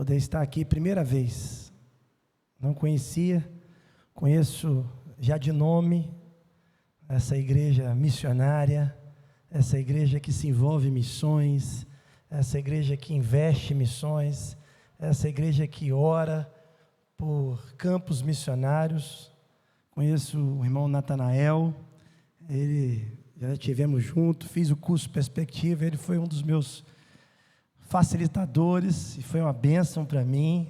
poder estar aqui primeira vez. Não conhecia, conheço já de nome essa igreja missionária, essa igreja que se envolve em missões, essa igreja que investe em missões, essa igreja que ora por campos missionários. Conheço o irmão Natanael, ele já estivemos juntos, fiz o curso Perspectiva, ele foi um dos meus facilitadores e foi uma bênção para mim.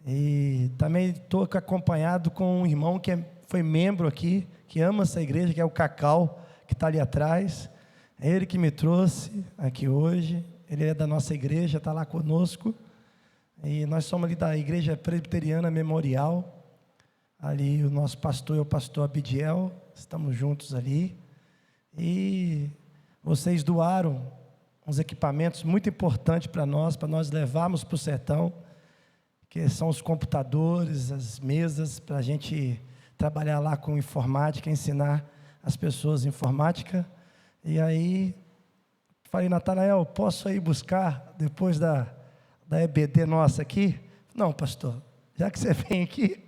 E também estou acompanhado com um irmão que foi membro aqui, que ama essa igreja, que é o Cacau, que está ali atrás. É ele que me trouxe aqui hoje, ele é da nossa igreja, está lá conosco. E nós somos ali da Igreja Presbiteriana Memorial. Ali o nosso pastor é o pastor Abidiel, estamos juntos ali. E vocês doaram uns equipamentos muito importantes para nós levarmos para o sertão, que são os computadores, as mesas, para a gente trabalhar lá com informática, ensinar as pessoas informática. E aí, falei, Natanael, posso ir buscar depois da EBD nossa aqui? Não, pastor, já que você vem aqui,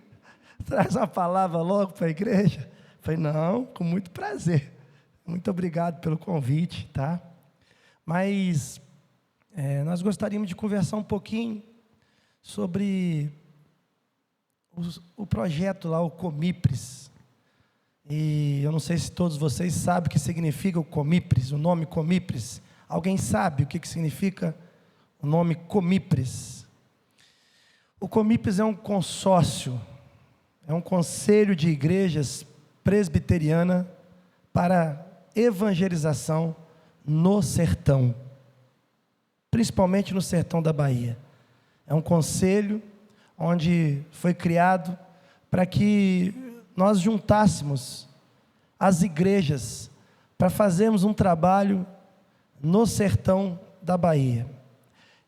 traz uma palavra logo para a igreja. Falei, não, com muito prazer. Muito obrigado pelo convite, tá? Mas nós gostaríamos de conversar um pouquinho sobre o projeto lá, o Comipres. E eu não sei se todos vocês sabem o que significa o Comipres, o nome Comipres. Alguém sabe o que significa o nome Comipres? O Comipres é um consórcio, é um conselho de igrejas presbiteriana para evangelização no sertão, principalmente no sertão da Bahia. É um conselho onde foi criado para que nós juntássemos as igrejas para fazermos um trabalho no sertão da Bahia.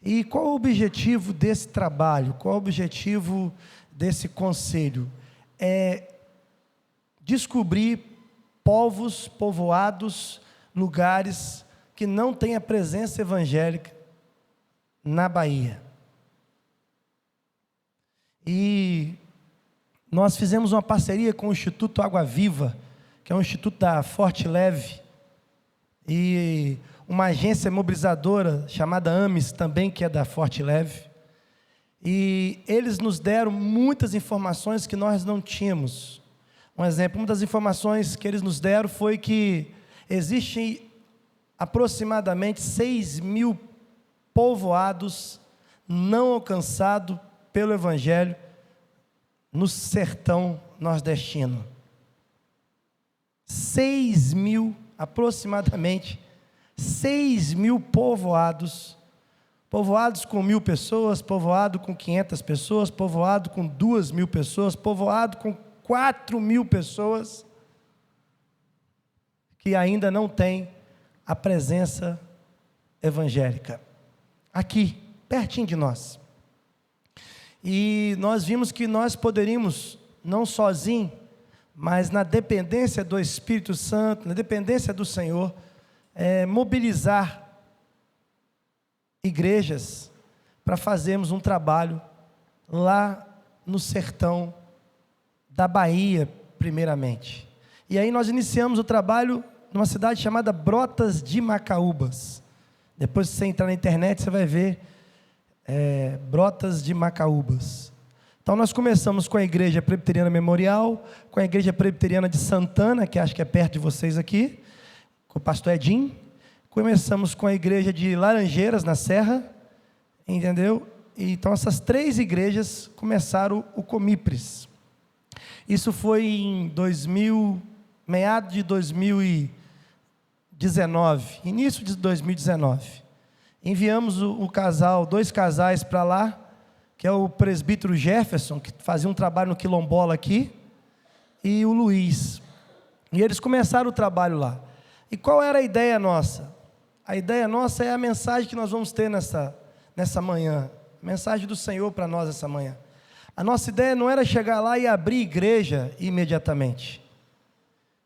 E qual o objetivo desse trabalho? Qual o objetivo desse conselho? É descobrir povos, povoados, lugares que não têm a presença evangélica na Bahia. E nós fizemos uma parceria com o Instituto Água Viva, que é um instituto da Forte Leve, e uma agência mobilizadora chamada AMES, também que é da Forte Leve. E eles nos deram muitas informações que nós não tínhamos. Um exemplo, uma das informações que eles nos deram foi que existem aproximadamente 6.000 povoados não alcançados pelo Evangelho no sertão nordestino. 6.000, aproximadamente 6.000 povoados com 1.000 pessoas, povoado com 500 pessoas, povoado com 2.000 pessoas, povoado com 4.000 pessoas, que ainda não tem a presença evangélica, aqui, pertinho de nós. E nós vimos que nós poderíamos, não sozinhos, mas na dependência do Espírito Santo, na dependência do Senhor, mobilizar igrejas para fazermos um trabalho lá no sertão da Bahia, primeiramente. E aí nós iniciamos o trabalho numa cidade chamada Brotas de Macaúbas. Depois, se você entrar na internet, você vai ver Brotas de Macaúbas. Então nós começamos com a Igreja Presbiteriana Memorial, com a Igreja Presbiteriana de Santana, que acho que é perto de vocês aqui, com o pastor Edinho. Começamos com a Igreja de Laranjeiras, na Serra, entendeu? Então essas 3 igrejas começaram o Comipres. Isso foi em meados de 2019, início de 2019. Enviamos dois casais para lá, que é o presbítero Jefferson, que fazia um trabalho no Quilombola aqui, e o Luiz. E eles começaram o trabalho lá. E qual era a ideia nossa? A ideia nossa é a mensagem que nós vamos ter nessa manhã, a mensagem do Senhor para nós essa manhã. A nossa ideia não era chegar lá e abrir igreja imediatamente,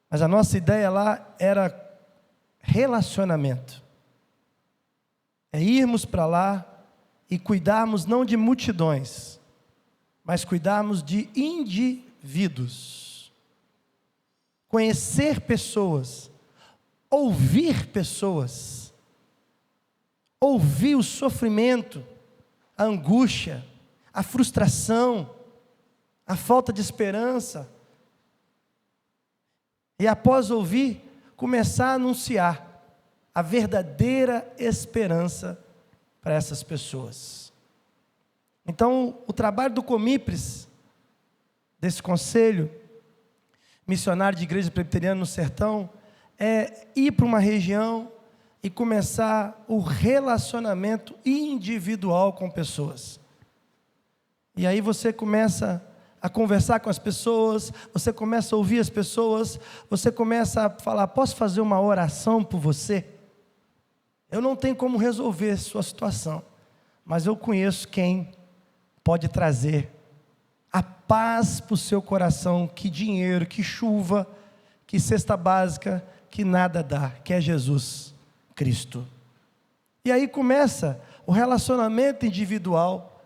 mas a nossa ideia lá era relacionamento. É irmos para lá e cuidarmos não de multidões, mas cuidarmos de indivíduos. Conhecer pessoas, ouvir pessoas, ouvir o sofrimento, a angústia, a frustração, a falta de esperança. E após ouvir, começar a anunciar a verdadeira esperança para essas pessoas. Então, o trabalho do Comipres, desse conselho missionário de igreja presbiteriana no sertão, é ir para uma região e começar o relacionamento individual com pessoas. E aí você começa a conversar com as pessoas, você começa a ouvir as pessoas, você começa a falar: posso fazer uma oração por você? Eu não tenho como resolver sua situação, mas eu conheço quem pode trazer a paz para o seu coração, que dinheiro, que chuva, que cesta básica, que nada dá, que é Jesus Cristo. E aí começa o relacionamento individual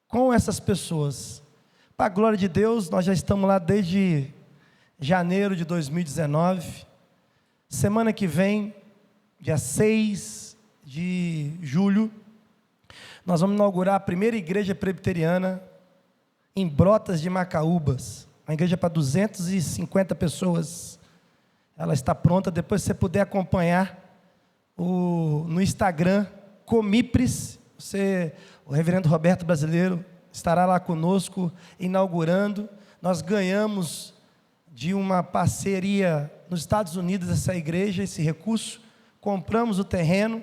com essas pessoas. Para a glória de Deus, nós já estamos lá desde janeiro de 2019. Semana que vem, dia 6 de julho, nós vamos inaugurar a primeira igreja presbiteriana em Brotas de Macaúbas. Uma igreja para 250 pessoas. Ela está pronta. Depois, se você puder acompanhar no Instagram, Comipres, o reverendo Roberto Brasileiro estará lá conosco, inaugurando. Nós ganhamos de uma parceria nos Estados Unidos essa igreja, esse recurso. Compramos o terreno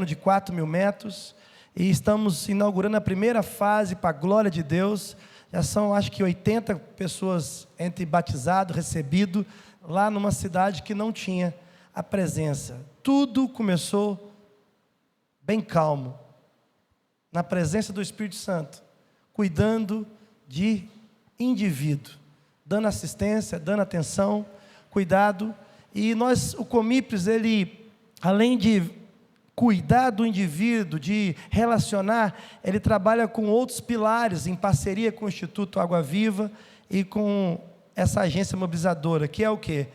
de 4.000 metros, e estamos inaugurando a primeira fase para a glória de Deus. Já são, acho que 80 pessoas entre batizado, recebido, lá numa cidade que não tinha a presença. Tudo começou bem calmo, na presença do Espírito Santo, cuidando de indivíduo, dando assistência, dando atenção, cuidado. E o Comipres, ele, além de cuidar do indivíduo, de relacionar, ele trabalha com outros pilares, em parceria com o Instituto Água Viva e com essa agência mobilizadora, que é o quê?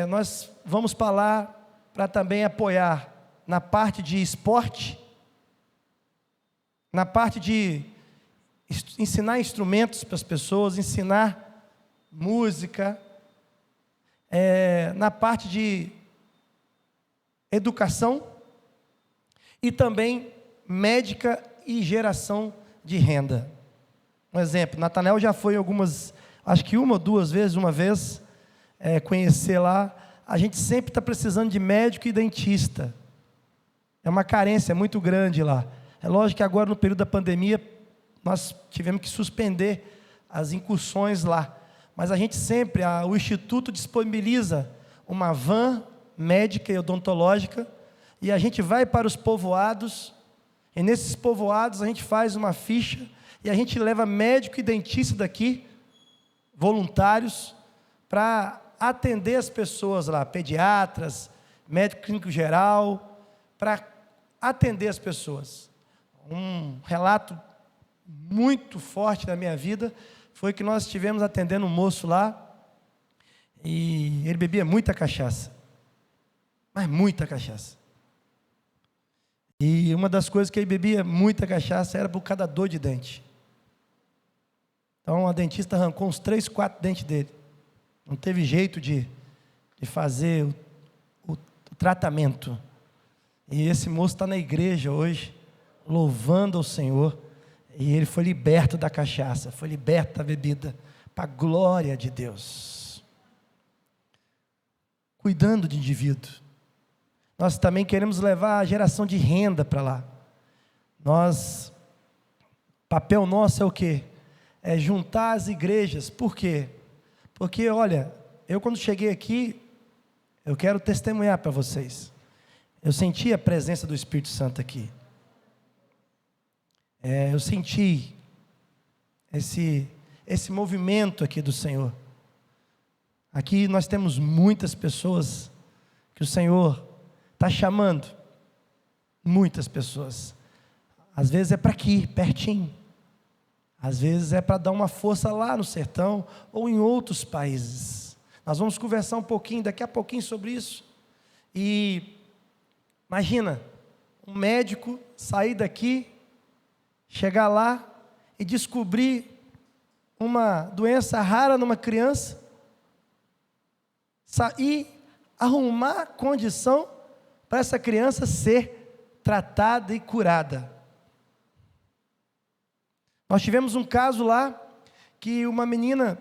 Nós vamos para lá para também apoiar na parte de esporte, na parte de ensinar instrumentos para as pessoas, ensinar música, na parte de educação e também médica e geração de renda. Um exemplo, Natanael já foi algumas, acho que uma vez, conhecer lá. A gente sempre está precisando de médico e dentista. É uma carência muito grande lá. É lógico que agora, no período da pandemia, nós tivemos que suspender as incursões lá. Mas a gente sempre, o Instituto disponibiliza uma van médica e odontológica, e a gente vai para os povoados, e nesses povoados a gente faz uma ficha, e a gente leva médico e dentista daqui, voluntários, para atender as pessoas lá, pediatras, médico clínico geral, para atender as pessoas. Um relato muito forte da minha vida foi que nós estivemos atendendo um moço lá, e ele bebia muita cachaça, mas muita cachaça. E uma das coisas que ele bebia muita cachaça era por causa da dor de dente. Então a dentista arrancou uns 3, 4 dentes dele. Não teve jeito de fazer o tratamento. E esse moço está na igreja hoje, louvando ao Senhor. E ele foi liberto da cachaça, foi liberto da bebida, para a glória de Deus. Cuidando de indivíduo. Nós também queremos levar a geração de renda para lá. Papel nosso é o quê? É juntar as igrejas. Por quê? Porque, olha, eu quando cheguei aqui, eu quero testemunhar para vocês. Eu senti a presença do Espírito Santo aqui. Eu senti esse movimento aqui do Senhor. Aqui nós temos muitas pessoas que o Senhor está chamando, muitas pessoas. Às vezes é para aqui, pertinho. Às vezes é para dar uma força lá no sertão ou em outros países. Nós vamos conversar um pouquinho, daqui a pouquinho, sobre isso. E imagina, um médico sair daqui, chegar lá e descobrir uma doença rara numa criança, e arrumar condição para essa criança ser tratada e curada. Nós tivemos um caso lá, que uma menina,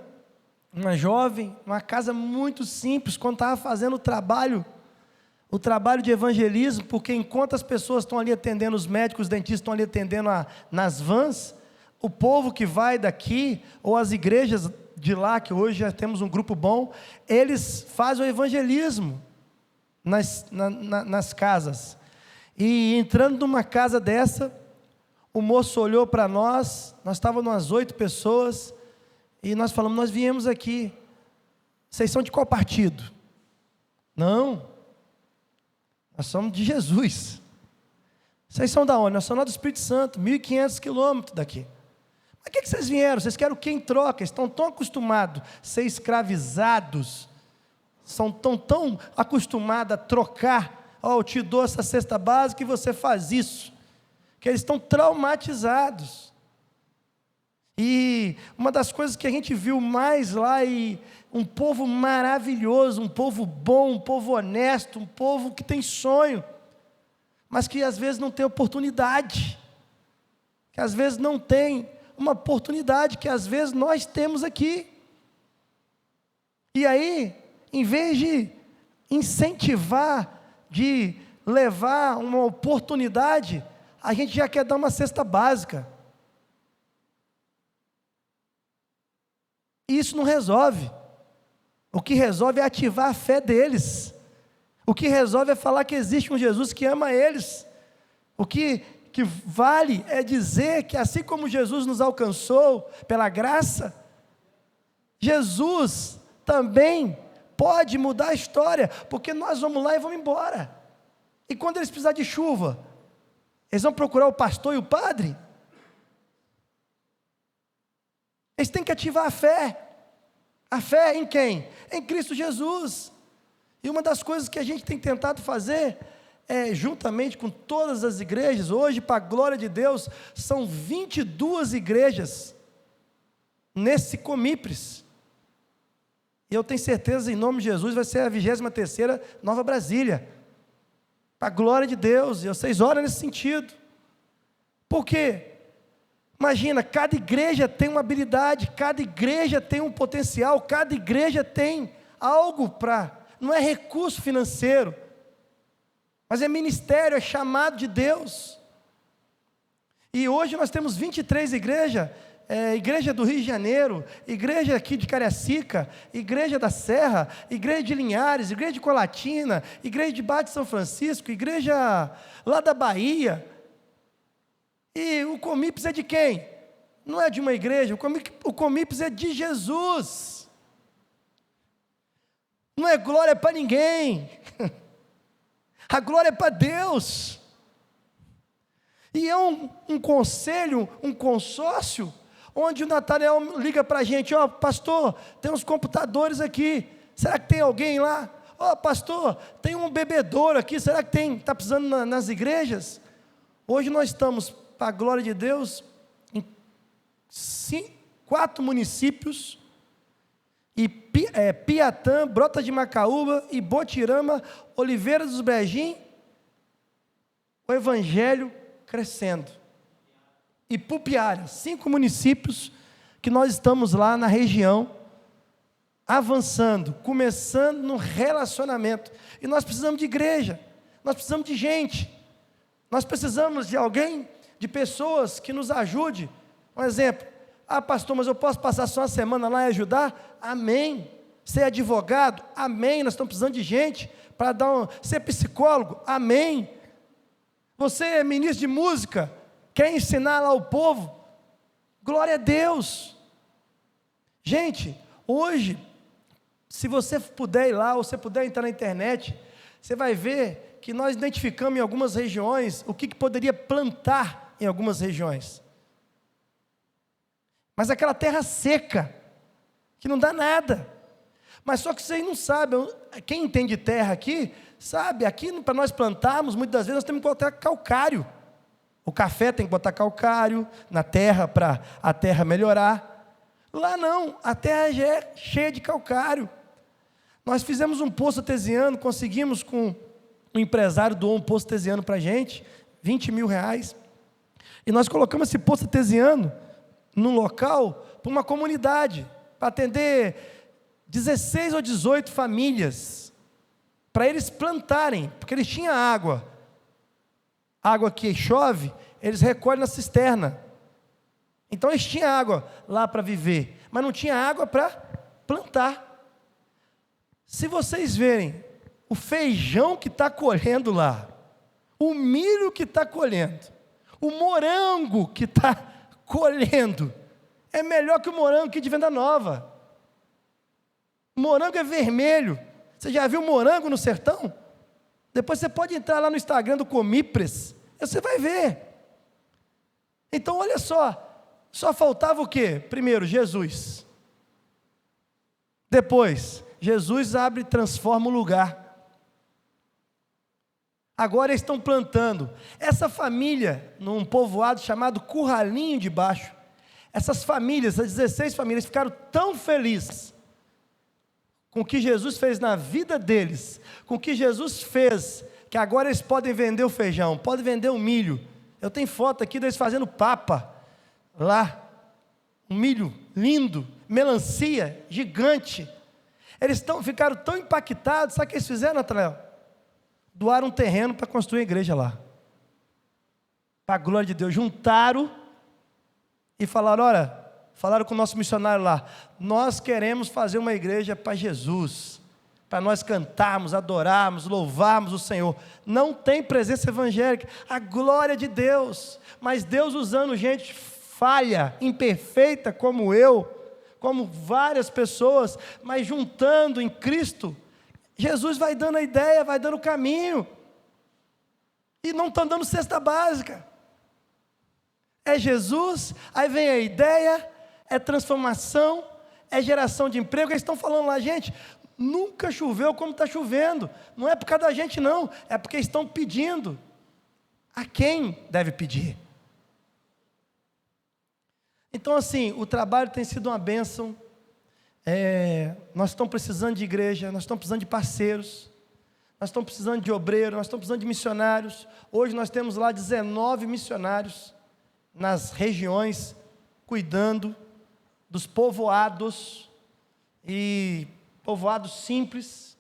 uma jovem, numa casa muito simples, quando estava fazendo o trabalho de evangelismo, porque enquanto as pessoas estão ali atendendo, os médicos, os dentistas estão ali atendendo nas vans, o povo que vai daqui, ou as igrejas de lá, que hoje já temos um grupo bom, eles fazem o evangelismo nas casas. E entrando numa casa dessa, o moço olhou para nós estávamos umas 8 pessoas, e nós falamos, nós viemos aqui, vocês são de qual partido? Não, nós somos de Jesus. Vocês são da onde? Nós somos lá do Espírito Santo, 1.500 quilômetros daqui. Mas o que vocês vieram? Vocês querem o que em troca? Estão tão acostumados a ser escravizados, são tão acostumados a trocar, eu te dou essa cesta básica e você faz isso, que eles estão traumatizados. E uma das coisas que a gente viu mais lá, um povo maravilhoso, um povo bom, um povo honesto, um povo que tem sonho, mas que às vezes não tem oportunidade, que às vezes não tem uma oportunidade, que às vezes nós temos aqui. E aí, em vez de incentivar, de levar uma oportunidade, a gente já quer dar uma cesta básica. E isso não resolve. O que resolve é ativar a fé deles. O que resolve é falar que existe um Jesus que ama eles. O que vale é dizer que assim como Jesus nos alcançou pela graça, Jesus também pode mudar a história, porque nós vamos lá e vamos embora. E quando eles precisarem de chuva, eles vão procurar o pastor e o padre? Eles têm que ativar a fé. A fé em quem? Em Cristo Jesus. E uma das coisas que a gente tem tentado fazer juntamente com todas as igrejas, hoje, para a glória de Deus, são 22 igrejas nesse Comipres. E eu tenho certeza, em nome de Jesus, vai ser a 23ª Nova Brasília. Para a glória de Deus, e vocês oram nesse sentido. Por quê? Imagina, cada igreja tem uma habilidade, cada igreja tem um potencial, cada igreja tem algo não é recurso financeiro, mas é ministério, é chamado de Deus. E hoje nós temos 23 igrejas, igreja do Rio de Janeiro, igreja aqui de Cariacica, igreja da Serra, igreja de Linhares, igreja de Colatina, igreja de Baixo de São Francisco, igreja lá da Bahia. E o Comipres é de quem? Não é de uma igreja, o Comipres é de Jesus. Não é glória para ninguém, a glória é para Deus. E é um conselho, um consórcio, onde o Natanael liga para a gente, pastor, tem uns computadores aqui, será que tem alguém lá? Pastor, tem um bebedouro aqui, será que está precisando nas igrejas? Hoje nós estamos, para a glória de Deus, em 4 municípios, e Piatã, Brota de Macaúba, e Botirama, Oliveira dos Brejim, o evangelho crescendo. E Pupiara, 5 municípios que nós estamos lá na região, avançando, começando no relacionamento. E nós precisamos de igreja, nós precisamos de gente, nós precisamos de alguém, de pessoas que nos ajude. Um exemplo, pastor, mas eu posso passar só uma semana lá e ajudar? Amém. Ser advogado? Amém. Nós estamos precisando de gente para ser psicólogo? Amém. Você é ministro de música, quer ensinar lá o povo? Glória a Deus. Gente, hoje, se você puder ir lá, ou você puder entrar na internet, você vai ver que nós identificamos em algumas regiões o que poderia plantar em algumas regiões. Mas aquela terra seca, que não dá nada. Mas só que vocês não sabem, quem entende terra aqui, sabe, aqui para nós plantarmos, muitas vezes nós temos que botar calcário. O café tem que botar calcário na terra para a terra melhorar. Lá não, a terra já é cheia de calcário. Nós fizemos um poço artesiano, conseguimos com um empresário, doou um poço artesiano para a gente, R$20 mil. E nós colocamos esse poço artesiano num local, para uma comunidade, para atender 16 ou 18 famílias, para eles plantarem, porque eles tinham água que chove, eles recolhem na cisterna, então eles tinham água lá para viver, mas não tinha água para plantar. Se vocês verem o feijão que está colhendo lá, o milho que está colhendo, o morango que está colhendo, é melhor que o morango aqui de Venda Nova. O morango é vermelho. Você já viu morango no sertão? Depois você pode entrar lá no Instagram do Comipres, você vai ver. Então olha só faltava o quê? Primeiro, Jesus. Depois, Jesus abre e transforma o lugar. Agora eles estão plantando. Essa família, num povoado chamado Curralinho de Baixo, essas famílias, as 16 famílias, ficaram tão felizes com o que Jesus fez na vida deles, com o que Jesus fez, que agora eles podem vender o feijão, podem vender o milho. Eu tenho foto aqui deles fazendo papa, lá, um milho lindo, melancia gigante. Eles ficaram tão impactados, sabe o que eles fizeram, Natanael? Doaram um terreno para construir a igreja lá, para a glória de Deus. Juntaram e falaram, olha, falaram com o nosso missionário lá, nós queremos fazer uma igreja para Jesus, para nós cantarmos, adorarmos, louvarmos o Senhor. Não tem presença evangélica, a glória de Deus, mas Deus usando gente falha, imperfeita como eu, como várias pessoas, mas juntando em Cristo, Jesus vai dando a ideia, vai dando o caminho, e não estão dando cesta básica. É Jesus, aí vem a ideia, é transformação, é geração de emprego. Eles estão falando lá, gente, nunca choveu como está chovendo, não é por causa da gente não, é porque estão pedindo. A quem deve pedir? Então assim, o trabalho tem sido uma bênção. Nós estamos precisando de igreja, nós estamos precisando de parceiros, nós estamos precisando de obreiros, nós estamos precisando de missionários. Hoje nós temos lá 19 missionários nas regiões, cuidando dos povoados, e povoados simples,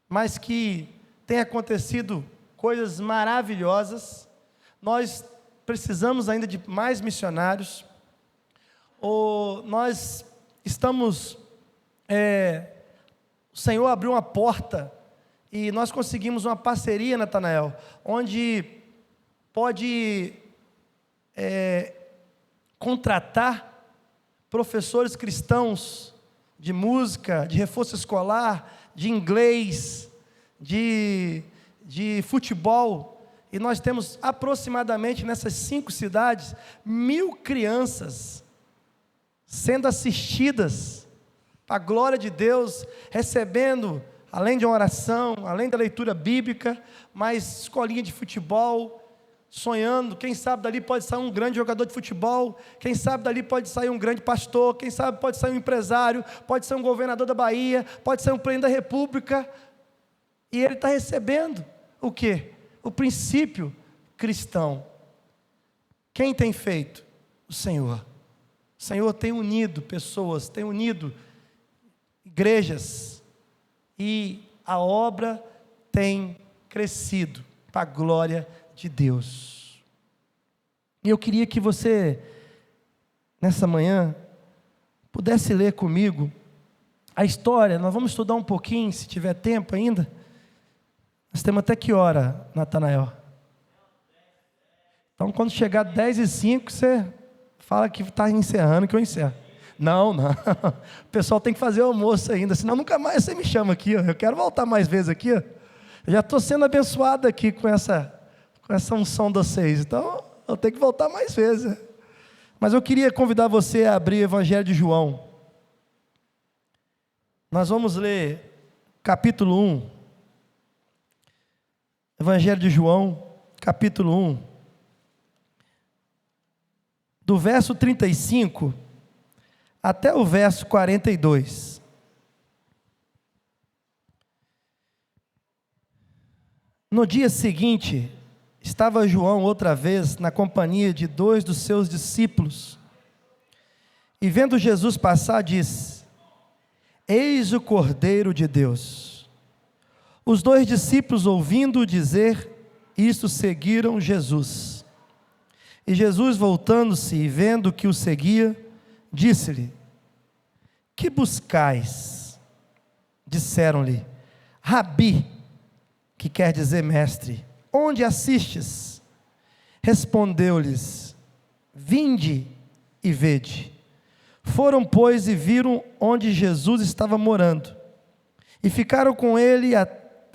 mas que tem acontecido coisas maravilhosas. Nós precisamos ainda de mais missionários. Nós estamos... o Senhor abriu uma porta e nós conseguimos uma parceria, Natanael, onde pode contratar professores cristãos de música, de reforço escolar, de inglês, de futebol, e nós temos aproximadamente nessas 5 cidades 1.000 crianças sendo assistidas para a glória de Deus, recebendo, além de uma oração, além da leitura bíblica, mais escolinha de futebol, sonhando, quem sabe dali pode sair um grande jogador de futebol, quem sabe dali pode sair um grande pastor, quem sabe pode sair um empresário, pode ser um governador da Bahia, pode ser um presidente da República, e ele está recebendo o quê? O princípio cristão. Quem tem feito? O Senhor. O Senhor tem unido pessoas, tem unido igrejas, e a obra tem crescido para a glória de Deus. E eu queria que você, nessa manhã, pudesse ler comigo a história. Nós vamos estudar um pouquinho, se tiver tempo ainda. Nós temos até que hora, Natanael? Então, quando chegar 10h05, você fala que está encerrando, que eu encerro. Não, o pessoal tem que fazer o almoço ainda, senão nunca mais você me chama aqui, ó. Eu quero voltar mais vezes aqui, ó. Eu já estou sendo abençoado aqui com essa unção de vocês, então Vou ter que voltar mais vezes. Mas eu queria convidar você a abrir o Evangelho de João. Nós vamos ler capítulo 1. Evangelho de João, capítulo 1. Do verso 35 até o verso 42. No dia seguinte, estava João outra vez na companhia de 2 dos seus discípulos. E vendo Jesus passar, disse: Eis o Cordeiro de Deus. Os 2 discípulos, ouvindo-o dizer isto, seguiram Jesus. E Jesus, voltando-se e vendo que o seguia, disse-lhe: Que buscais? Disseram-lhe: Rabi, que quer dizer mestre, onde assistes? Respondeu-lhes: Vinde e vede. Foram, pois, e viram onde Jesus estava morando, e ficaram com ele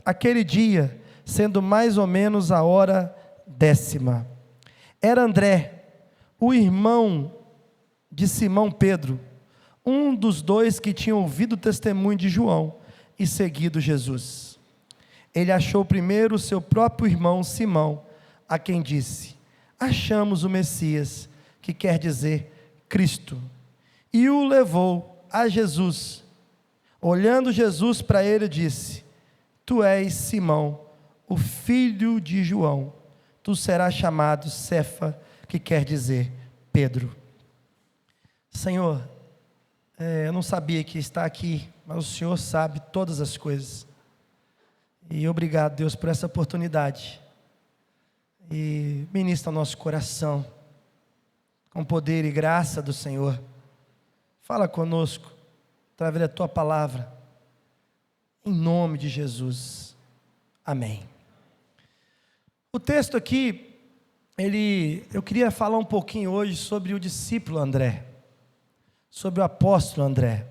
aquele dia, sendo mais ou menos a hora 10ª. Era André, o irmão de Simão Pedro, um dos 2 que tinham ouvido o testemunho de João e seguido Jesus. Ele achou primeiro o seu próprio irmão Simão, a quem disse: Achamos o Messias, que quer dizer Cristo. E o levou a Jesus. Olhando Jesus para ele, disse: Tu és Simão, o filho de João. Tu serás chamado Cefa, que quer dizer Pedro. Senhor, eu não sabia que está aqui, mas o Senhor sabe todas as coisas. E obrigado, Deus, por essa oportunidade. E ministra o nosso coração, com poder e graça do Senhor. Fala conosco, através da Tua palavra, em nome de Jesus, amém. O texto aqui, eu queria falar um pouquinho hoje sobre o discípulo André, sobre o apóstolo André.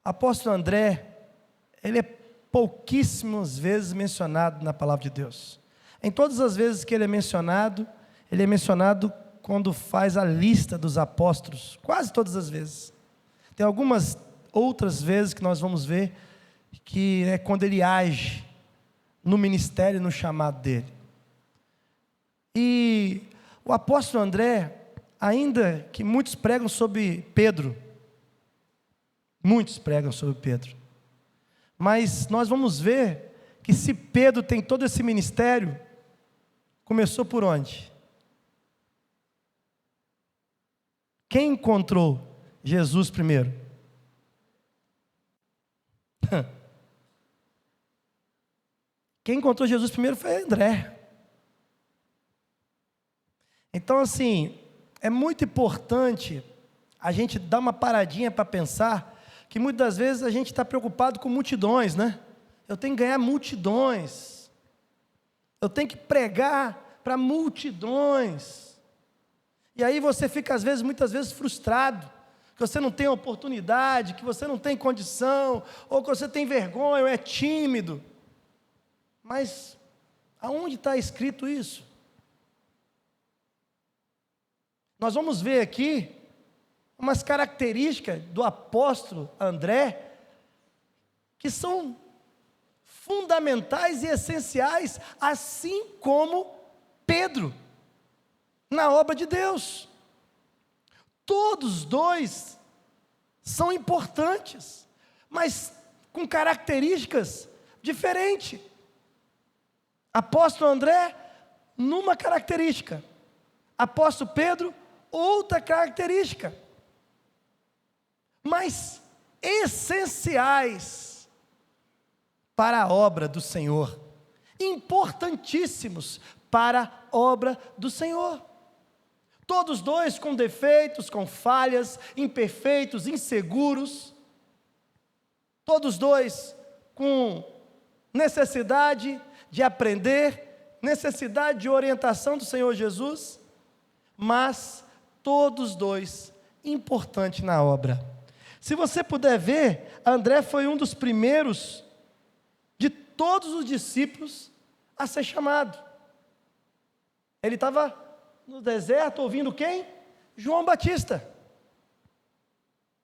O apóstolo André, ele é pouquíssimas vezes mencionado na palavra de Deus. Em todas as vezes que ele é mencionado quando faz a lista dos apóstolos, quase todas as vezes. Tem algumas outras vezes que nós vamos ver, que é quando ele age no ministério, no chamado dele. E o apóstolo André, ainda que muitos pregam sobre Pedro, mas nós vamos ver que se Pedro tem todo esse ministério, começou por onde? Quem encontrou Jesus primeiro? Quem encontrou Jesus primeiro foi André. Então, assim, é muito importante a gente dar uma paradinha para pensar que muitas das vezes a gente está preocupado com multidões, né? Eu tenho que ganhar multidões. Eu tenho que pregar para multidões. E aí você fica, muitas vezes, frustrado, que você não tem oportunidade, que você não tem condição, ou que você tem vergonha, ou é tímido. Mas, aonde está escrito isso? Nós vamos ver aqui umas características do apóstolo André, que são fundamentais e essenciais, assim como Pedro, na obra de Deus. Todos 2 são importantes, mas com características diferentes. Apóstolo André, numa característica. Apóstolo Pedro, outra característica. Mas essenciais para a obra do Senhor. Importantíssimos para a obra do Senhor. Todos 2 com defeitos, com falhas, imperfeitos, inseguros. Todos 2 com necessidade de aprender, necessidade de orientação do Senhor Jesus, mas todos 2 importantes na obra. Se você puder ver, André foi um dos primeiros de todos os discípulos a ser chamado. Ele estava no deserto ouvindo quem? João Batista.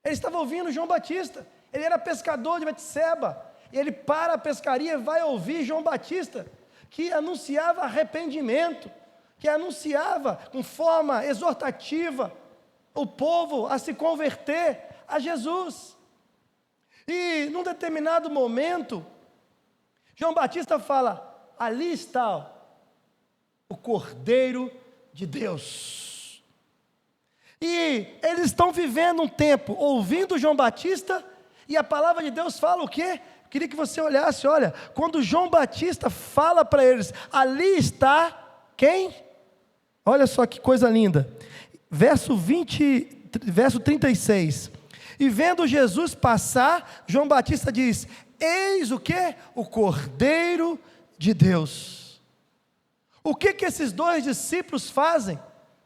Ele estava ouvindo João Batista. Ele era pescador de Betseba. E ele para a pescaria e vai ouvir João Batista, que anunciava arrependimento, que anunciava com forma exortativa o povo a se converter a Jesus. E num determinado momento, João Batista fala: ali está o Cordeiro de Deus. E eles estão vivendo um tempo ouvindo João Batista, e a palavra de Deus fala o quê? Queria que você olhasse, olha, quando João Batista fala para eles: ali está quem? Olha só que coisa linda, verso 36, e vendo Jesus passar, João Batista diz: eis o que? O Cordeiro de Deus. O que esses dois discípulos fazem?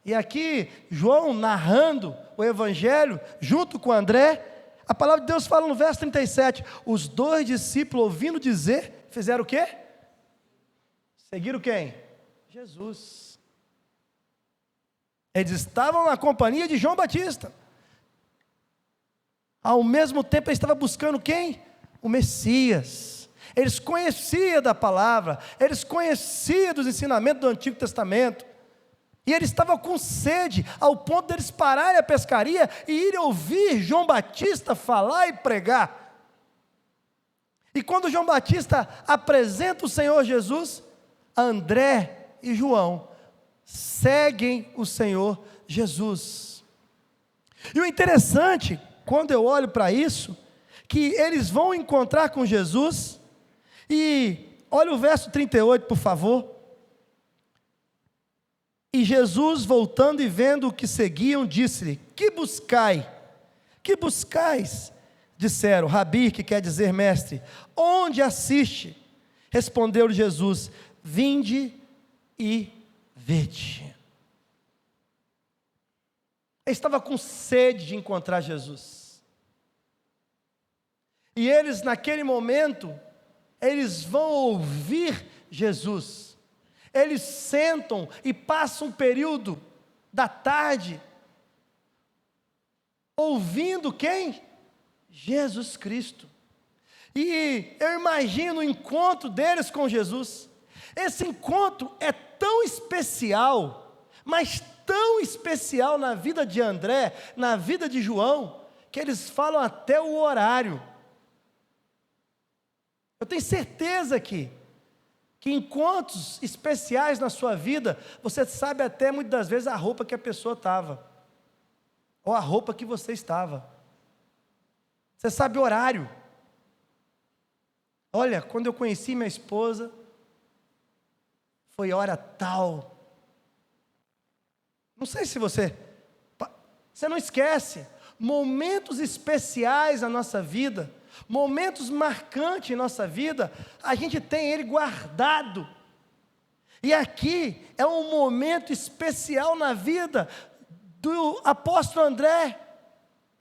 E aqui João narrando o evangelho junto com André, a palavra de Deus fala no verso 37, os dois discípulos ouvindo dizer, fizeram o quê? Seguiram quem? Jesus. Eles estavam na companhia de João Batista. Ao mesmo tempo, eles estavam buscando quem? O Messias. Eles conheciam da palavra, eles conheciam dos ensinamentos do Antigo Testamento, e eles estavam com sede, ao ponto de eles pararem a pescaria e irem ouvir João Batista falar e pregar. E quando João Batista apresenta o Senhor Jesus, André e João seguem o Senhor Jesus. E o interessante, quando eu olho para isso, que eles vão encontrar com Jesus, e olha o verso 38, por favor. E Jesus, voltando e vendo o que seguiam, disse-lhe: que buscai? Que buscais? Disseram: Rabi, que quer dizer mestre, onde assiste? Respondeu-lhe Jesus: vinde e vede. Ele estava com sede de encontrar Jesus. E eles, naquele momento, eles vão ouvir Jesus. Eles sentam e passam um período da tarde ouvindo quem? Jesus Cristo. E eu imagino o encontro deles com Jesus. Esse encontro é tão especial, mas tão especial na vida de André, na vida de João, que eles falam até o horário. Eu tenho certeza que encontros especiais na sua vida, você sabe até muitas das vezes a roupa que a pessoa estava, ou a roupa que você estava. Você sabe o horário. Olha, quando eu conheci minha esposa, foi hora tal. Não sei se você não esquece, momentos especiais na nossa vida, momentos marcantes em nossa vida, a gente tem ele guardado. E aqui é um momento especial na vida do apóstolo André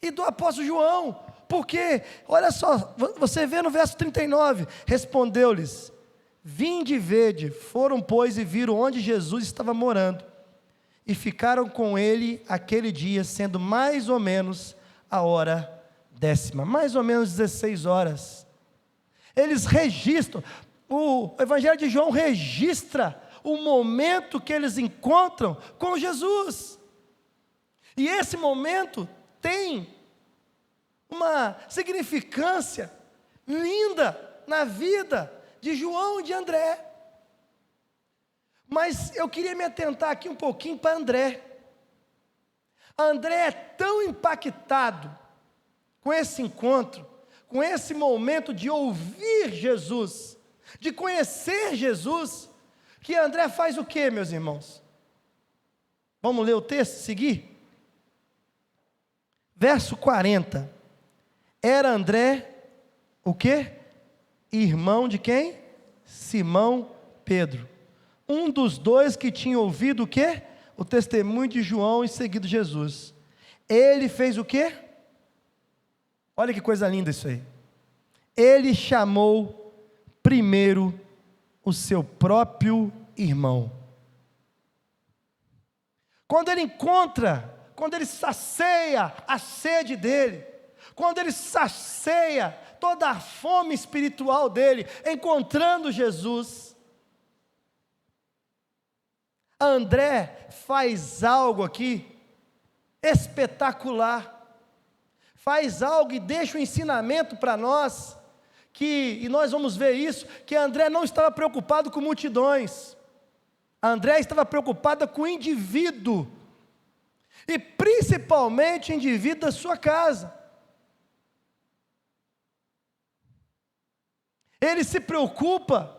e do apóstolo João, porque, olha só, você vê no verso 39, respondeu-lhes: vinde e vede. Foram, pois, e viram onde Jesus estava morando, e ficaram com ele aquele dia, sendo mais ou menos a hora 10ª, mais ou menos 16 horas. Eles registram, o Evangelho de João registra o momento que eles encontram com Jesus. E esse momento tem uma significância linda na vida de João e de André. Mas eu queria me atentar aqui um pouquinho para André. André é tão impactado com esse encontro, com esse momento de ouvir Jesus, de conhecer Jesus, que André faz o que, meus irmãos? Vamos ler o texto, seguir? Verso 40. Era André, o quê? Irmão de quem? Simão Pedro. Um dos dois que tinha ouvido o quê? O testemunho de João e seguido Jesus. Ele fez o quê? Olha que coisa linda isso aí. Ele chamou primeiro o seu próprio irmão. quando ele sacia a sede dele, quando ele sacia toda a fome espiritual dele, encontrando Jesus, André faz algo aqui espetacular, faz algo e deixa um ensinamento para nós, e nós vamos ver isso, que André não estava preocupado com multidões, André estava preocupado com o indivíduo, e principalmente o indivíduo da sua casa. Ele se preocupa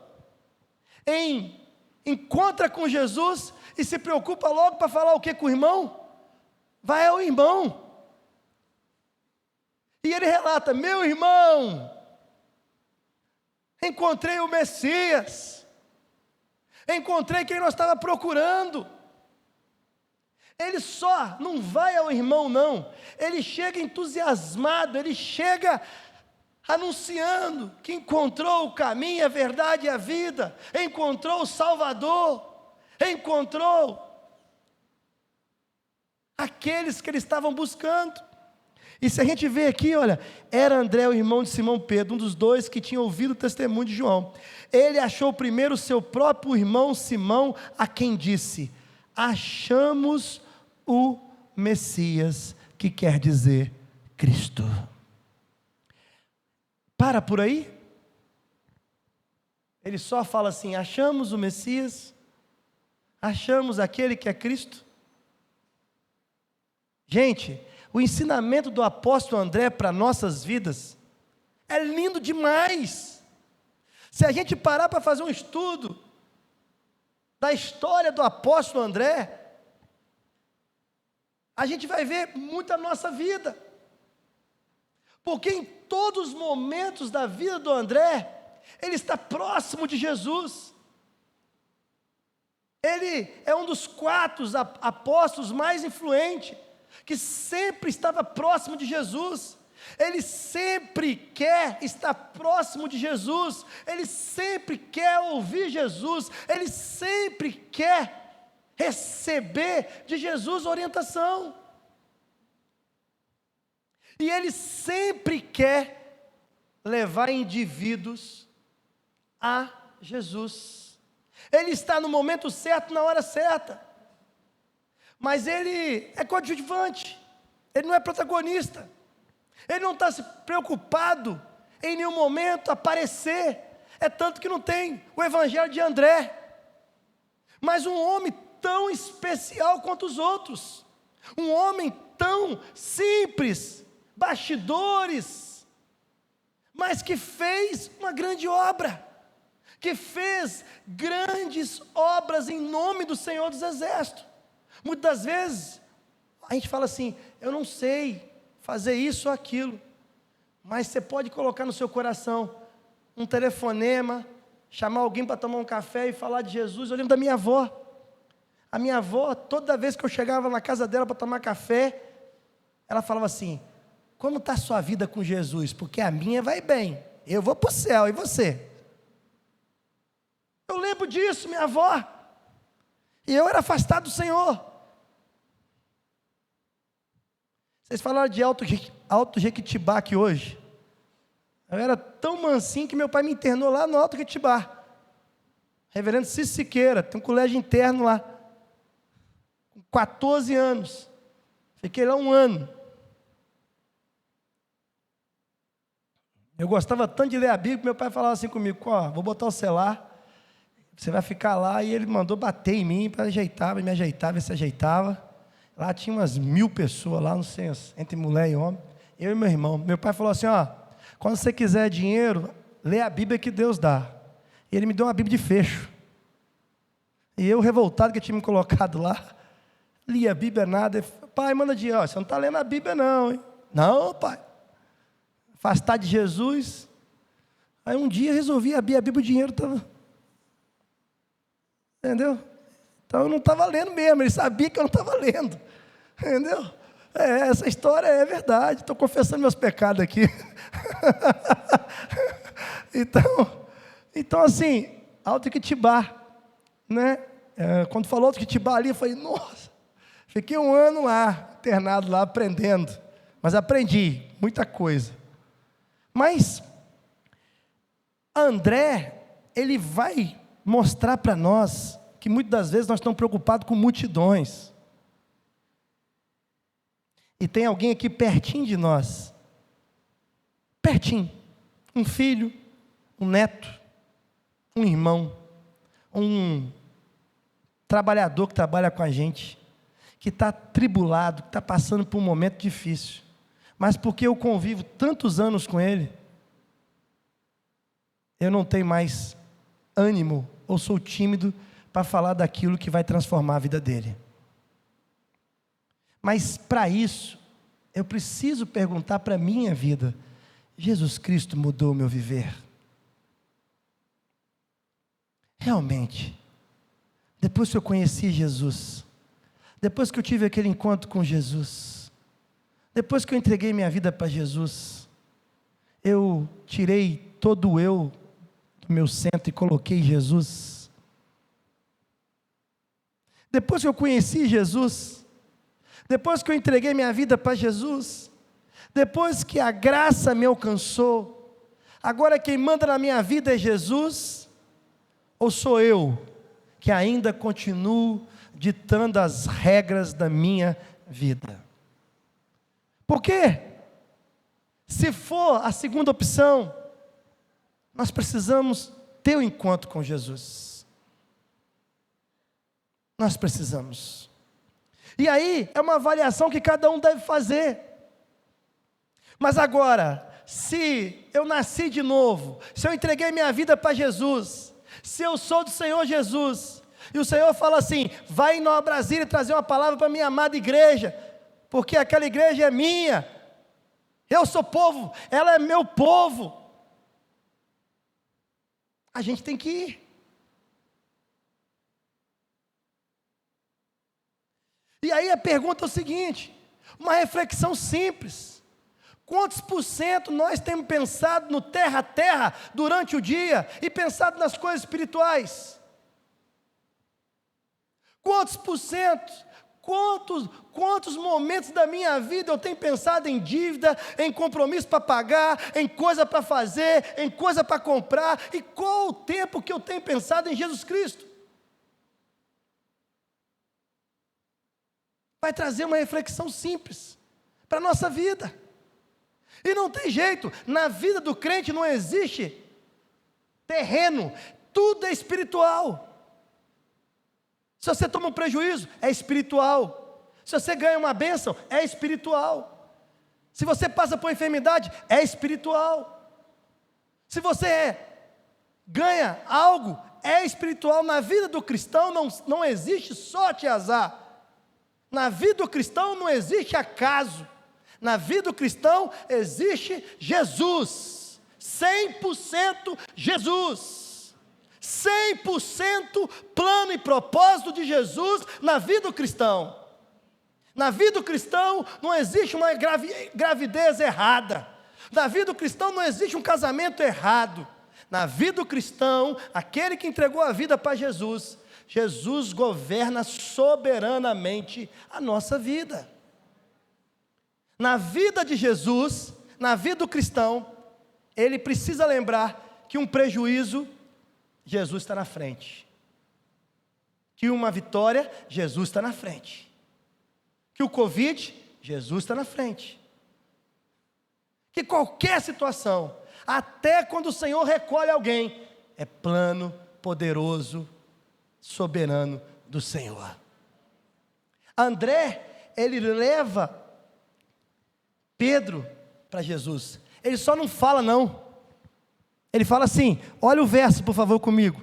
encontra com Jesus e se preocupa logo para falar o que com o irmão? Vai ao irmão. E ele relata: meu irmão, encontrei o Messias, encontrei quem nós estávamos procurando. Ele só não vai ao irmão, não, ele chega entusiasmado, ele chega anunciando que encontrou o caminho, a verdade e a vida, encontrou o Salvador, encontrou aqueles que eles estavam buscando. E se a gente vê aqui, olha, era André, o irmão de Simão Pedro, um dos dois que tinha ouvido o testemunho de João. Ele achou primeiro o seu próprio irmão Simão, a quem disse: achamos o Messias, que quer dizer Cristo. Para por aí. Ele só fala assim: achamos o Messias, achamos aquele que é Cristo. Gente, o ensinamento do apóstolo André para nossas vidas é lindo demais. Se a gente parar para fazer um estudo da história do apóstolo André, a gente vai ver muito a nossa vida, porque em todos os momentos da vida do André, ele está próximo de Jesus. Ele é um dos 4 apóstolos mais influentes, que sempre estava próximo de Jesus. Ele sempre quer estar próximo de Jesus, ele sempre quer ouvir Jesus, ele sempre quer receber de Jesus orientação, e ele sempre quer levar indivíduos a Jesus. Ele está no momento certo, na hora certa, mas ele é coadjuvante, ele não é protagonista, ele não está se preocupado em nenhum momento aparecer. É tanto que não tem o evangelho de André, mas um homem tão especial quanto os outros, um homem tão simples, bastidores, mas que fez uma grande obra, que fez grandes obras em nome do Senhor dos Exércitos. Muitas vezes a gente fala assim: eu não sei fazer isso ou aquilo, mas você pode colocar no seu coração um telefonema, chamar alguém para tomar um café e falar de Jesus. Eu lembro da minha avó. A minha avó, toda vez que eu chegava na casa dela para tomar café, ela falava assim: como está a sua vida com Jesus? Porque a minha vai bem, eu vou para o céu, e você? Eu lembro disso, minha avó, e eu era afastado do Senhor. Vocês falaram de Alto Jequitibá aqui hoje. Eu era tão mansinho que meu pai me internou lá no Alto Jequitibá. Reverendo Cícero Siqueira, tem um colégio interno lá. Com 14 anos. Fiquei lá 1 ano. Eu gostava tanto de ler a Bíblia que meu pai falava assim comigo: ó, vou botar o celular, você vai ficar lá. E ele mandou bater em mim para ajeitar, me ajeitar, ver se ajeitava. Lá tinha umas 1000 pessoas lá, não sei, entre mulher e homem, eu e meu irmão. Meu pai falou assim: ó, quando você quiser dinheiro, lê a Bíblia que Deus dá. E ele me deu uma Bíblia de fecho. E eu, revoltado que tinha me colocado lá, li a Bíblia nada. Pai, manda dinheiro. Ó, você não está lendo a Bíblia não, hein? Não, pai. Afastar de Jesus. Aí um dia resolvi abrir a Bíblia, o dinheiro estava... Entendeu? Então eu não estava lendo mesmo, ele sabia que eu não estava lendo. Entendeu? Essa história é verdade, estou confessando meus pecados aqui. Então assim, Alto Jequitibá, né? Quando falou Alto Jequitibá ali, eu falei: nossa, Fiquei um ano lá, internado lá, aprendendo. Mas aprendi muita coisa. Mas André, ele vai mostrar para nós que muitas das vezes nós estamos preocupados com multidões. E tem alguém aqui pertinho de nós. Pertinho. Um filho, um neto, um irmão, um trabalhador que trabalha com a gente, que está tribulado, que está passando por um momento difícil. Mas porque eu convivo tantos anos com ele, eu não tenho mais ânimo, ou sou tímido para falar daquilo que vai transformar a vida dele. Mas para isso, eu preciso perguntar para a minha vida: Jesus Cristo mudou o meu viver? Realmente, depois que eu conheci Jesus, depois que eu tive aquele encontro com Jesus, depois que eu entreguei minha vida para Jesus, eu tirei todo o eu do meu centro e coloquei Jesus. Depois que eu conheci Jesus, depois que eu entreguei minha vida para Jesus, depois que a graça me alcançou, agora quem manda na minha vida é Jesus, ou sou eu que ainda continuo ditando as regras da minha vida? Porque, se for a segunda opção, nós precisamos ter um encontro com Jesus. Nós precisamos. E aí, é uma avaliação que cada um deve fazer. Mas agora, se eu nasci de novo, se eu entreguei minha vida para Jesus, se eu sou do Senhor Jesus, e o Senhor fala assim: vai em Nova Brasília trazer uma palavra para a minha amada igreja, porque aquela igreja é minha, eu sou povo, ela é meu povo. A gente tem que ir. E aí a pergunta é o seguinte, uma reflexão simples: quantos por cento nós temos pensado no terra a terra durante o dia e pensado nas coisas espirituais? Quantos por cento, quantos momentos da minha vida eu tenho pensado em dívida, em compromisso para pagar, em coisa para fazer, em coisa para comprar, e qual o tempo que eu tenho pensado em Jesus Cristo? Vai trazer uma reflexão simples para a nossa vida. E não tem jeito, na vida do crente não existe terreno, tudo é espiritual. Se você toma um prejuízo, é espiritual. Se você ganha uma bênção, é espiritual. Se você passa por enfermidade, é espiritual. Se você ganha algo, é espiritual. Na vida do cristão não existe sorte e azar. Na vida do cristão não existe acaso. Na vida do cristão existe Jesus, 100% Jesus, 100% plano e propósito de Jesus na vida do cristão. Na vida do cristão não existe uma gravidez errada, na vida do cristão não existe um casamento errado. Na vida do cristão, aquele que entregou a vida para Jesus, Jesus governa soberanamente a nossa vida. Na vida de Jesus, na vida do cristão, ele precisa lembrar que um prejuízo, Jesus está na frente. Que uma vitória, Jesus está na frente. Que o Covid, Jesus está na frente. Que qualquer situação, até quando o Senhor recolhe alguém, é plano poderoso, soberano do Senhor. André, ele leva Pedro para Jesus. Ele só não fala não. Ele fala assim, olha o verso por favor comigo.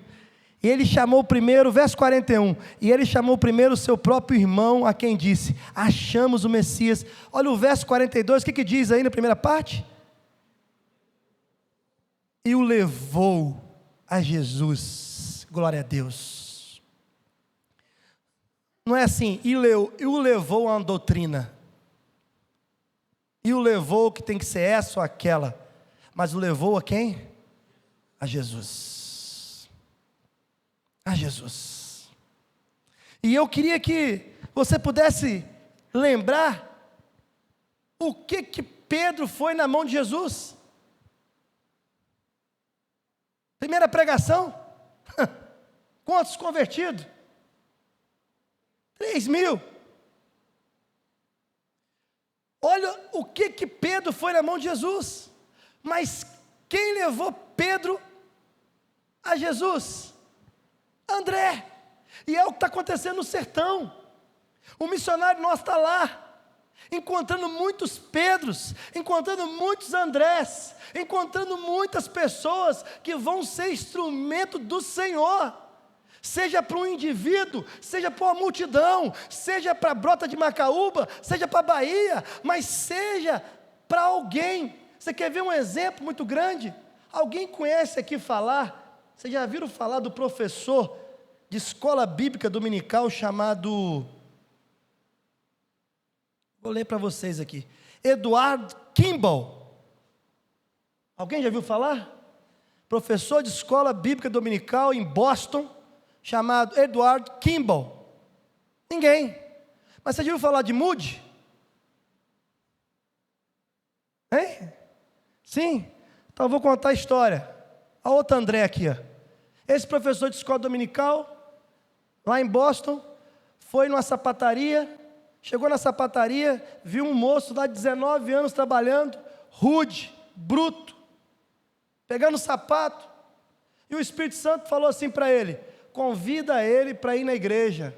E ele chamou primeiro, verso 41, e ele chamou primeiro o seu próprio irmão, a quem disse: achamos o Messias. Olha o verso 42, o que diz aí na primeira parte? E o levou a Jesus. Glória a Deus. Não é assim, e o levou a uma doutrina. E o levou que tem que ser essa ou aquela. Mas o levou a quem? A Jesus. A Jesus. E eu queria que você pudesse lembrar o que Pedro foi na mão de Jesus. Primeira pregação, quantos convertidos? 3.000. Olha o que Pedro foi na mão de Jesus. Mas quem levou Pedro a Jesus? André. E é o que está acontecendo no sertão. O missionário nosso está lá, encontrando muitos Pedros, encontrando muitos Andrés, encontrando muitas pessoas que vão ser instrumento do Senhor, seja para um indivíduo, seja para uma multidão, seja para a Brota de Macaúba, seja para a Bahia, mas seja para alguém. Você quer ver um exemplo muito grande? Alguém conhece aqui falar, vocês já viram falar do professor de escola bíblica dominical chamado, vou ler para vocês aqui, Edward Kimball? Alguém já viu falar? Professor de escola bíblica dominical em Boston, chamado Edward Kimball. Ninguém. Mas você já viu falar de Moody? Hein? Sim. Então eu vou contar a história. A outra André aqui, ó. Esse professor de escola dominical, lá em Boston, foi numa sapataria, chegou na sapataria, viu um moço lá de 19 anos trabalhando, rude, bruto, pegando sapato, e o Espírito Santo falou assim para ele: convida ele para ir na igreja.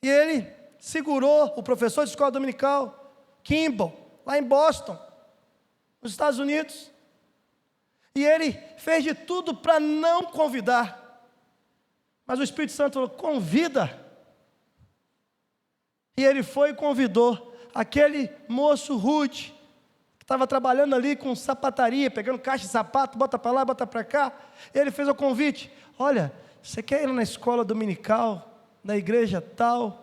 E ele segurou o professor de escola dominical, Kimball, lá em Boston, nos Estados Unidos, e ele fez de tudo para não convidar, mas o Espírito Santo falou: convida. E ele foi e convidou aquele moço rude, que estava trabalhando ali com sapataria, pegando caixa de sapato, bota para lá, bota para cá. Ele fez o convite: olha, você quer ir na escola dominical, na igreja tal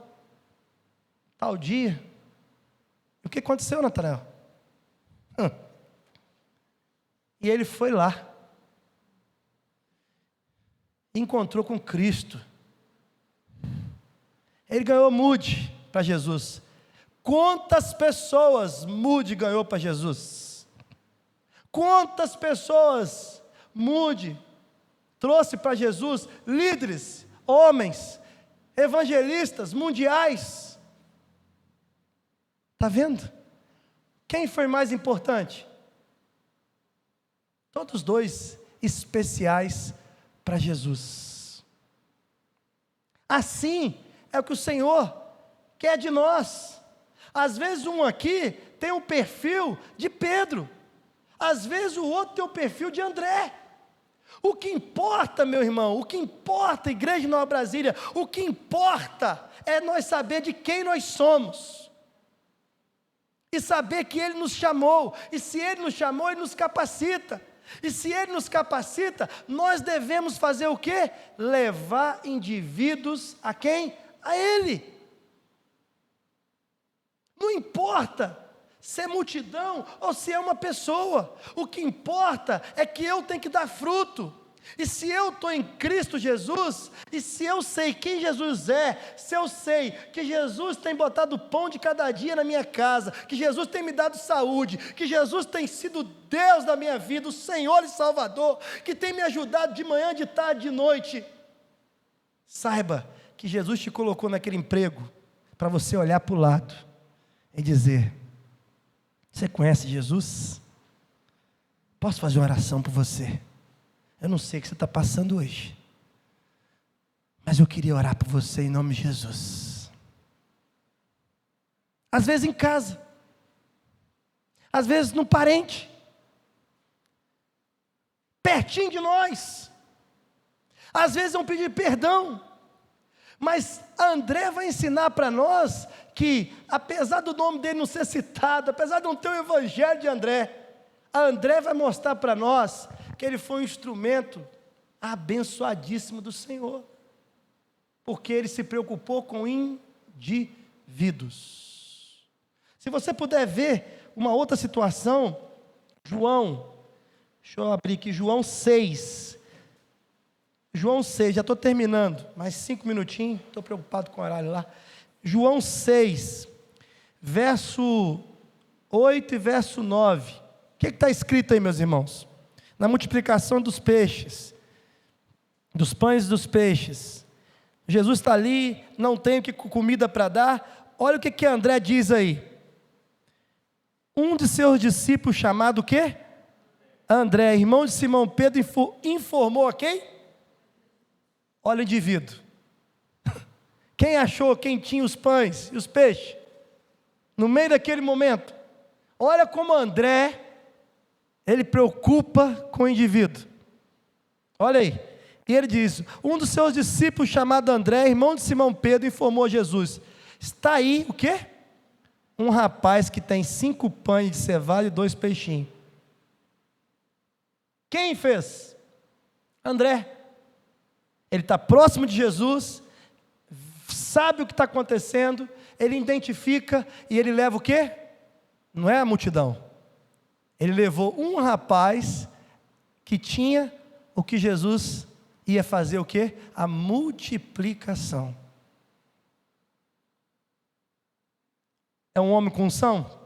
dia? E o que aconteceu, Natanael? E ele foi lá, encontrou com Cristo. Ele ganhou Moody para Jesus. Quantas pessoas Moody ganhou para Jesus? Quantas pessoas Moody trouxe para Jesus? Líderes, homens, evangelistas mundiais. Está vendo? Quem foi mais importante? Todos dois especiais para Jesus. Assim é o que o Senhor quer de nós. Às vezes um aqui tem um perfil de Pedro, às vezes o outro tem o perfil de André. O que importa, meu irmão, o que importa, Igreja Nova Brasília, o que importa é nós saber de quem nós somos, e saber que Ele nos chamou, e se Ele nos chamou, Ele nos capacita. E se Ele nos capacita, nós devemos fazer o quê? Levar indivíduos a quem? A Ele. Não importa se é multidão ou se é uma pessoa, o que importa é que eu tenho que dar fruto. E se eu estou em Cristo Jesus, e se eu sei quem Jesus é, se eu sei que Jesus tem botado o pão de cada dia na minha casa, que Jesus tem me dado saúde, que Jesus tem sido Deus da minha vida, o Senhor e Salvador, que tem me ajudado de manhã, de tarde, de noite, saiba que Jesus te colocou naquele emprego para você olhar para o lado e dizer: você conhece Jesus? Posso fazer uma oração por você? Eu não sei o que você está passando hoje, mas eu queria orar por você em nome de Jesus. Às vezes em casa, às vezes num parente, pertinho de nós, às vezes é um pedir perdão, mas André vai ensinar para nós que, apesar do nome dele não ser citado, apesar de não ter o evangelho de André, André vai mostrar para nós que ele foi um instrumento abençoadíssimo do Senhor, porque ele se preocupou com indivíduos. Se você puder ver uma outra situação, deixa eu abrir aqui, João 6, João 6, já estou terminando, mais 5 minutinhos, estou preocupado com o horário lá. João 6, verso 8 e verso 9. O que está escrito aí, meus irmãos? Na multiplicação dos peixes, dos pães e dos peixes. Jesus está ali, não tem comida para dar. Olha o que André diz aí. Um de seus discípulos, chamado o quê? André, irmão de Simão Pedro, informou a quem? Olha o indivíduo. Quem achou quem tinha os pães e os peixes? No meio daquele momento. Olha como André, ele preocupa com o indivíduo. Olha aí. E ele diz, um dos seus discípulos, chamado André, irmão de Simão Pedro, informou a Jesus, está aí o quê? Um rapaz que tem 5 pães de cevada e 2 peixinhos. Quem fez? André. Ele está próximo de Jesus, sabe o que está acontecendo, ele identifica e ele leva o quê? Não é a multidão. Ele levou um rapaz que tinha o que Jesus ia fazer o quê? A multiplicação. É um homem com unção?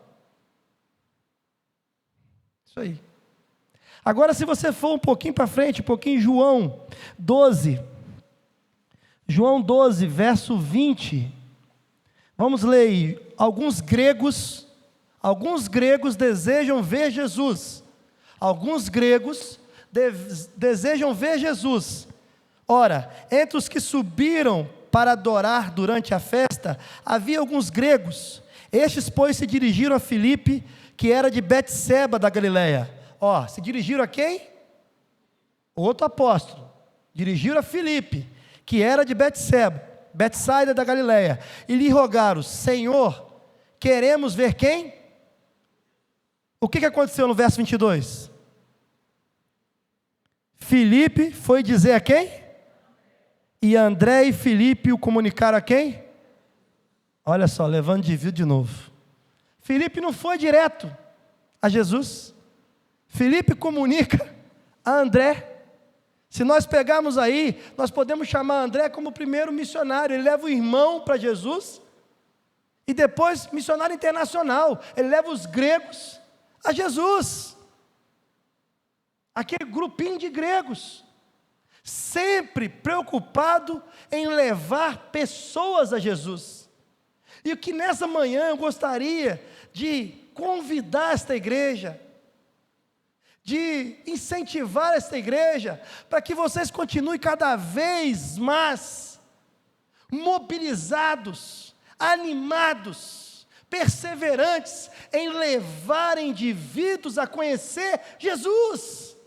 Isso aí. Agora, se você for um pouquinho para frente, um pouquinho, João 12. João 12, verso 20. Vamos ler aí. Alguns gregos desejam ver Jesus. Alguns gregos desejam ver Jesus. Ora, entre os que subiram para adorar durante a festa, havia alguns gregos. Estes, pois, se dirigiram a Filipe, que era de Betseba da Galileia. Se dirigiram a quem? Outro apóstolo. Dirigiram a Filipe, que era de Betsaida da Galileia, e lhe rogaram, Senhor, queremos ver quem? O que aconteceu no verso 22? Filipe foi dizer a quem? E André e Filipe o comunicaram a quem? Olha só, levando de vídeo de novo. Filipe não foi direto a Jesus. Filipe comunica a André. Se nós pegarmos aí, nós podemos chamar André como o primeiro missionário. Ele leva o irmão para Jesus. E depois, missionário internacional. Ele leva os gregos a Jesus. Aquele grupinho de gregos. Sempre preocupado em levar pessoas a Jesus. E o que nessa manhã eu gostaria de convidar esta igreja, de incentivar esta igreja, para que vocês continuem cada vez mais mobilizados, animados, perseverantes em levar indivíduos a conhecer Jesus,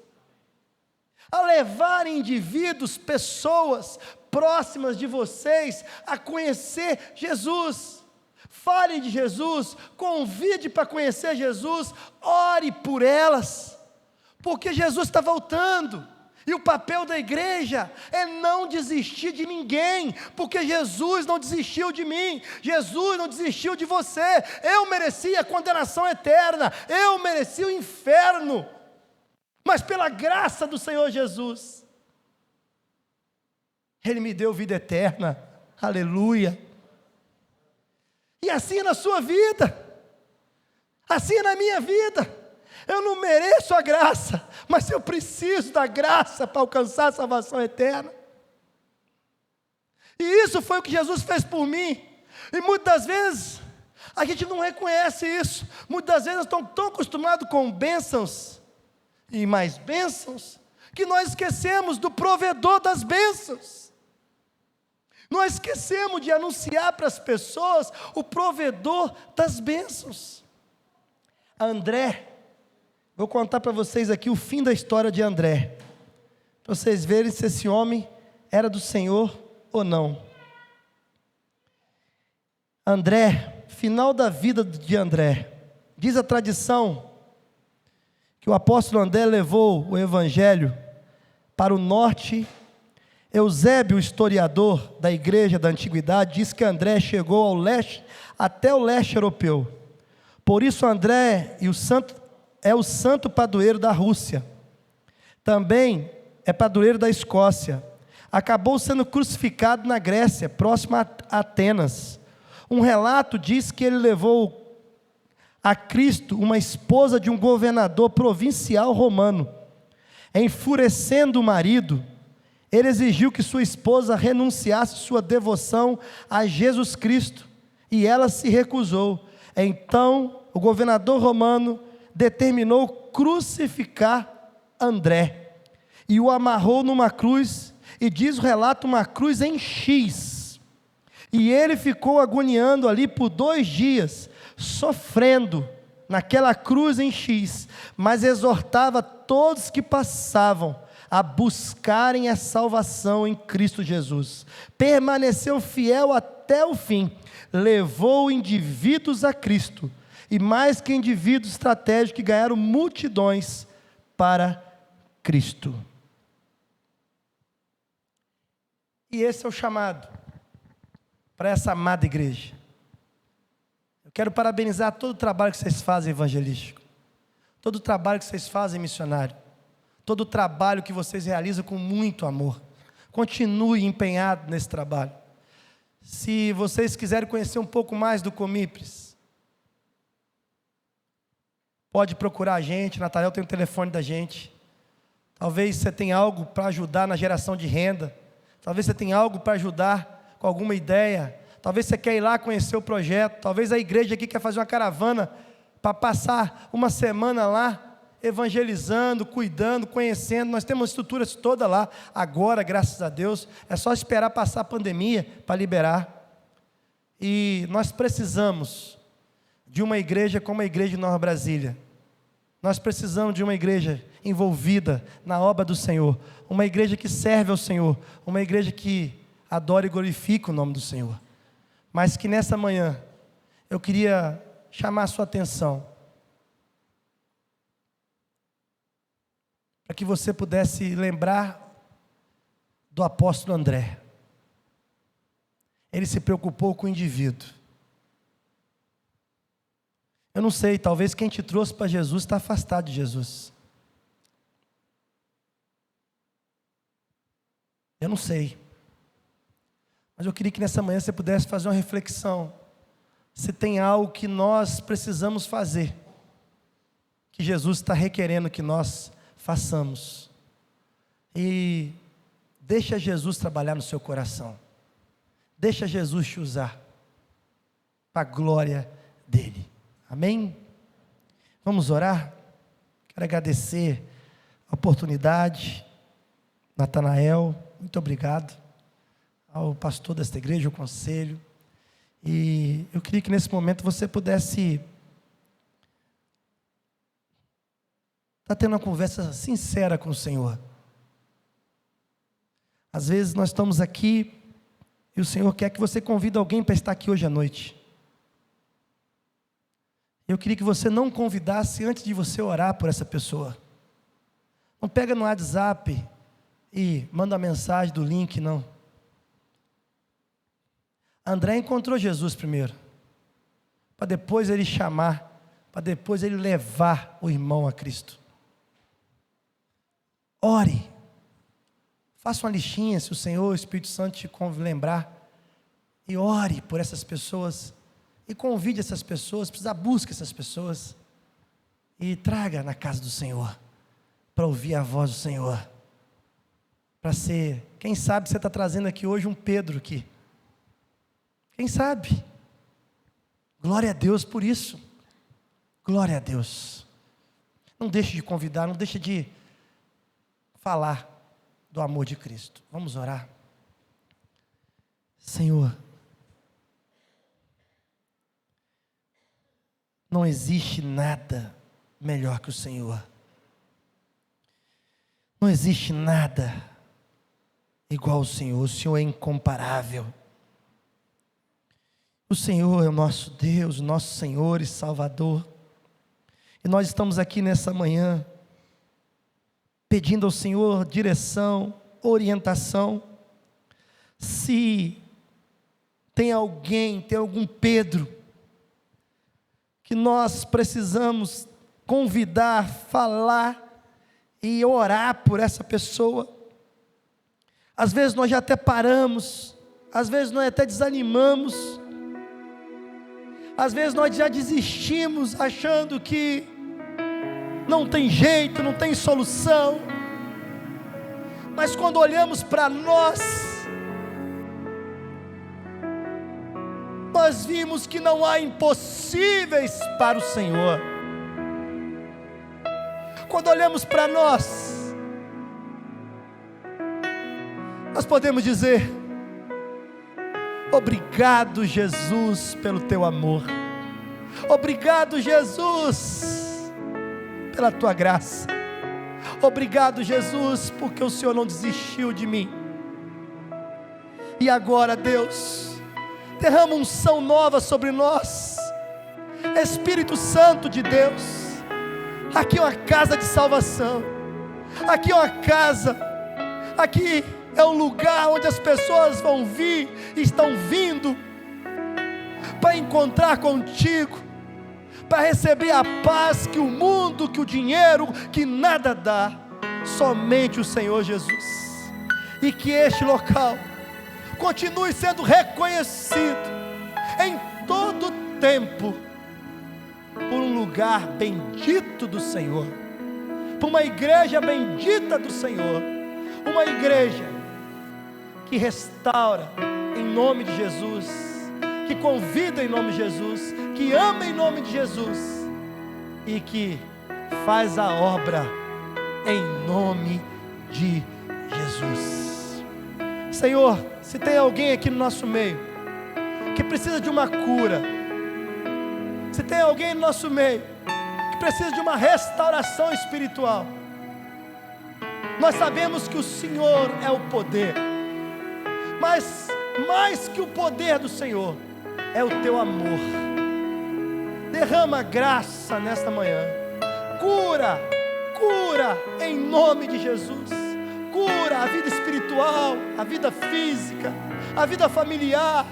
a levar indivíduos, pessoas próximas de vocês a conhecer Jesus. Fale de Jesus, convide para conhecer Jesus, ore por elas, porque Jesus está voltando, e o papel da igreja é não desistir de ninguém, porque Jesus não desistiu de mim, Jesus não desistiu de você. Eu merecia a condenação eterna, eu merecia o inferno, mas pela graça do Senhor Jesus, Ele me deu vida eterna, aleluia. E assim é na sua vida, assim é na minha vida. Eu não mereço a graça, mas eu preciso da graça para alcançar a salvação eterna. E isso foi o que Jesus fez por mim. E muitas das vezes a gente não reconhece isso. Muitas das vezes nós estamos tão acostumados com bênçãos e mais bênçãos, que nós esquecemos do provedor das bênçãos. Nós esquecemos de anunciar para as pessoas o provedor das bênçãos. André, vou contar para vocês aqui o fim da história de André, para vocês verem se esse homem era do Senhor ou não. André, final da vida de André, diz a tradição que o apóstolo André levou o evangelho para o norte. Eusébio, o historiador da igreja da antiguidade, diz que André chegou ao leste, até o leste europeu. Por isso André é o santo padroeiro da Rússia. Também é padroeiro da Escócia. acabou sendo crucificado na Grécia, próximo a Atenas. Um relato diz que ele levou a Cristo uma esposa de um governador provincial romano. Enfurecendo o marido, ele exigiu que sua esposa renunciasse sua devoção a Jesus Cristo, e ela se recusou. Então, o governador romano determinou crucificar André, e o amarrou numa cruz, e diz o relato, uma cruz em X, e ele ficou agoniando ali por 2 dias, sofrendo naquela cruz em X, mas exortava todos que passavam a buscarem a salvação em Cristo Jesus. Permaneceu fiel até o fim, levou indivíduos a Cristo, e mais que indivíduos estratégicos que ganharam multidões para Cristo. E esse é o chamado para essa amada igreja. Eu quero parabenizar todo o trabalho que vocês fazem evangelístico, todo o trabalho que vocês fazem missionário, todo o trabalho que vocês realizam com muito amor. Continue empenhado nesse trabalho. Se vocês quiserem conhecer um pouco mais do Comipres, pode procurar a gente. Natanael tem o telefone da gente. Talvez você tenha algo para ajudar na geração de renda. Talvez você tenha algo para ajudar com alguma ideia. Talvez você quer ir lá conhecer o projeto. Talvez a igreja aqui quer fazer uma caravana para passar uma semana lá, evangelizando, cuidando, conhecendo. Nós temos estruturas toda lá agora, graças a Deus. É só esperar passar a pandemia para liberar. E nós precisamos de uma igreja como a igreja de Nova Brasília. Nós precisamos de uma igreja envolvida na obra do Senhor, uma igreja que serve ao Senhor, uma igreja que adora e glorifica o nome do Senhor. Mas que nessa manhã eu queria chamar a sua atenção para que você pudesse lembrar do apóstolo André. Ele se preocupou com o indivíduo. Eu não sei, talvez quem te trouxe para Jesus está afastado de Jesus. Eu não sei. Mas eu queria que nessa manhã você pudesse fazer uma reflexão. Se tem algo que nós precisamos fazer, que Jesus está requerendo que nós façamos. E deixa Jesus trabalhar no seu coração. Deixa Jesus te usar para a glória dele. Amém? Vamos orar? Quero agradecer a oportunidade. Natanael, muito obrigado. Ao pastor desta igreja, ao conselho. E eu queria que nesse momento você pudesse estar tendo uma conversa sincera com o Senhor. Às vezes nós estamos aqui e o Senhor quer que você convide alguém para estar aqui hoje à noite. Eu queria que você não convidasse antes de você orar por essa pessoa. Não pega no WhatsApp e manda a mensagem do link, não. André encontrou Jesus primeiro, para depois ele chamar, para depois ele levar o irmão a Cristo. Ore, faça uma listinha, se o Senhor, o Espírito Santo te lembrar, e ore por essas pessoas, e convide essas pessoas, busque essas pessoas, e traga na casa do Senhor, para ouvir a voz do Senhor, para ser, quem sabe você está trazendo aqui hoje um Pedro aqui, quem sabe? Glória a Deus por isso. Glória a Deus. Não deixe de convidar, não deixe de falar do amor de Cristo. Vamos orar. Senhor, não existe nada melhor que o Senhor. Não existe nada igual ao Senhor. O Senhor é incomparável. O Senhor é o nosso Deus, o nosso Senhor e Salvador. E nós estamos aqui nessa manhã, pedindo ao Senhor direção, orientação. Se tem alguém, tem algum Pedro, que nós precisamos convidar, falar e orar por essa pessoa, Às vezes nós já até paramos, às vezes nós até desanimamos, às vezes nós já desistimos, achando que não tem jeito, não tem solução. Mas quando olhamos para nós vimos que não há impossíveis para o Senhor. Quando olhamos para nós podemos dizer: obrigado, Jesus, pelo teu amor. Obrigado, Jesus, pela tua graça. Obrigado, Jesus, porque o Senhor não desistiu de mim. E agora, Deus, derrama unção nova sobre nós. Espírito Santo de Deus, aqui é uma casa de salvação, aqui é uma casa, aqui é um lugar onde as pessoas vão vir, estão vindo para encontrar contigo, para receber a paz que o mundo, que o dinheiro, que nada dá, somente o Senhor Jesus. E que este local continue sendo reconhecido em todo tempo por um lugar bendito do Senhor, por uma igreja bendita do Senhor, uma igreja que restaura em nome de Jesus, que convida em nome de Jesus, que ama em nome de Jesus e que faz a obra em nome de Jesus. Senhor, se tem alguém aqui no nosso meio que precisa de uma cura, se tem alguém no nosso meio que precisa de uma restauração espiritual, nós sabemos que o Senhor é o poder, mas mais que o poder do Senhor é o teu amor. Derrama graça nesta manhã, cura em nome de Jesus, cura a vida espiritual, a vida física, a vida familiar,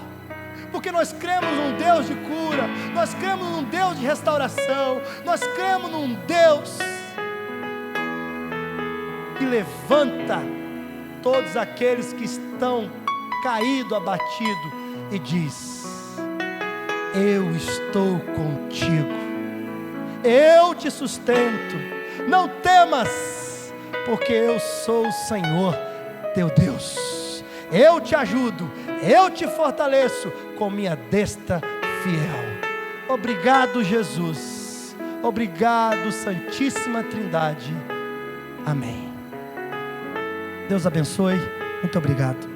porque nós cremos num Deus de cura, nós cremos num Deus de restauração, nós cremos num Deus que levanta todos aqueles que estão caído, abatido, e diz: eu estou contigo, eu te sustento, não temas, porque eu sou o Senhor teu Deus, eu te ajudo, eu te fortaleço com minha destra fiel. Obrigado, Jesus, obrigado, Santíssima Trindade, amém. Deus abençoe, muito obrigado.